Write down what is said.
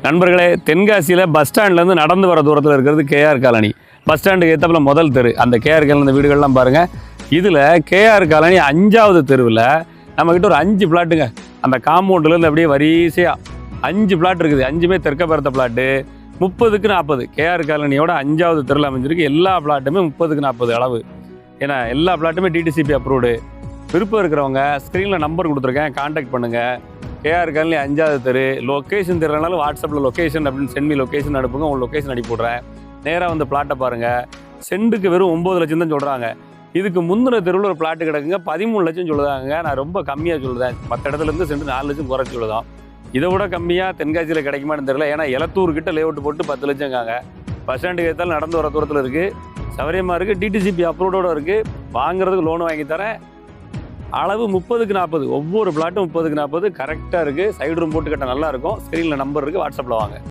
நண்பர்களே, தென்காசியில் பஸ் ஸ்டாண்ட்லேருந்து நடந்து வர தூரத்தில் இருக்கிறது கேஆர் காலனி. பஸ் ஸ்டாண்டுக்கு ஏற்றப்பில் முதல் தெரு. அந்த கேஆர் காலனி இந்த வீடுகள்லாம் பாருங்கள். இதில் கேஆர் காலனி 5வது தெருவில் நம்மக்கிட்ட ஒரு 5 பிளாட்டுங்க. அந்த காம்பவுண்ட்லேருந்து அப்படியே வரிசையாக 5 பிளாட் இருக்குது. 5மே தெற்க பார்த்த பிளாட்டு. 30க்கு 40. கேஆர் காலனியோட 5வது தெருவில் அமைஞ்சிருக்கு. எல்லா பிளாட்டுமே 30க்கு 40 அளவு. ஏன்னா எல்லா பிளாட்டுமே டிடிசிபி அப்ரூவ்டு. விருப்பம் இருக்கிறவங்க ஸ்க்ரீனில் நம்பர் கொடுத்துருக்கேன், கான்டாக்ட் பண்ணுங்கள். கேஆர் காலனி 5வது தெரு. லொக்கேஷன் தெரியலனாலும் வாட்ஸ்அப்பில் லொக்கேஷன் அப்படின்னு சென்ட் மீ லொக்கேஷன் அனுப்புங்க. உங்கள் லொக்கேஷன் அனுப்பி விட்றேன். நேராக வந்து பிளாட்டை பாருங்கள். சென்ட்டுக்கு வெறும் 9 லட்சம் தான் சொல்கிறாங்க. இதுக்கு முந்தின தெருவில் ஒரு பிளாட்டு கிடக்குங்க, 13 லட்சம் சொல்லுதாங்க. நான் ரொம்ப கம்மியாக சொல்லுதேன். மற்ற இடத்துலேருந்து சென்ட் 4 லட்சம் குறைச்சி சொல்லுதான். இதை விட கம்மியாக தென்காசியில் கிடைக்குமான்னு தெரியல. ஏன்னா எலத்தூர்கிட்ட லேஅவுட் போட்டு 10 லட்சங்காங்க. பஸ் ஸ்டாண்டுக்கு ஏற்றாலும் நடந்து வர தூரத்தில் இருக்குது. சௌரியமாக இருக்குது. டிடிசிபி அப்ரூவோடு இருக்குது. வாங்குறதுக்கு லோன் வாங்கி தரேன். அளவு 30க்கு 40. ஒவ்வொரு பிளாட்டும் 30க்கு 40 கரெக்டாக இருக்குது. சைடு ரூம் போட்டு கட்ட நல்லாயிருக்கும். ஸ்க்ரீனில் நம்பர் இருக்குது, வாட்ஸ்அப்பில் வாங்க.